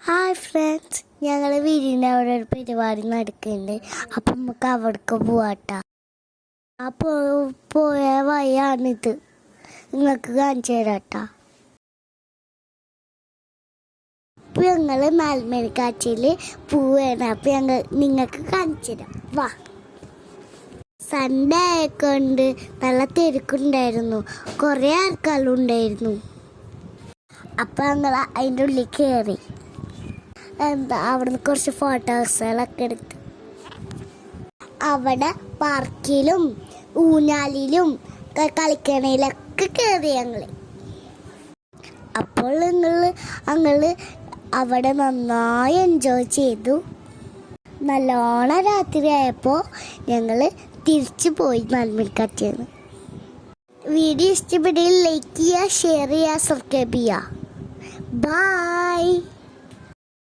Hi friends, ഞങ്ങൾ വീടിൻ്റെ അവിടെ ഒരു പരിപാടി നടക്കുന്നുണ്ട്. അപ്പം നമുക്ക് അവിടേക്ക് പോവാട്ടാ. ആ പോയ വഴിയാണിത്, നിങ്ങൾക്ക് കാണിച്ചു തരാട്ടാ. അപ്പം ഞങ്ങൾ നാൽമണിക്കാഴ്ചയിൽ പോവുകയാണ്. അപ്പം നിങ്ങൾക്ക് കാണിച്ചു തരാം, വാ. സൺഡേ ആയിക്കൊണ്ട് നല്ല തിരക്കുണ്ടായിരുന്നു, കുറേ ആൾക്കാരുണ്ടായിരുന്നു. അപ്പം ഞങ്ങൾ അതിൻ്റെ ഉള്ളിൽ കയറി അവിടുന്ന് കുറച്ച് ഫോട്ടോസുകളൊക്കെ എടുത്ത് അവിടെ പാർക്കിലും ഊഞ്ഞാലിലും കളിക്കണയിലൊക്കെ കയറി അപ്പോൾ ഞങ്ങൾ അവിടെ നന്നായി എൻജോയ് ചെയ്തു. നല്ലോണം രാത്രി ആയപ്പോൾ ഞങ്ങൾ തിരിച്ചു പോയി നാൽമണിക്കാഴ്ചയിൽ. വീഡിയോ ഇഷ്ടപ്പെട്ടെങ്കിൽ ലൈക്ക് ചെയ്യുക, ഷെയർ ചെയ്യുക, സബ്സ്ക്രൈബ് ചെയ്യുക. ബൈ.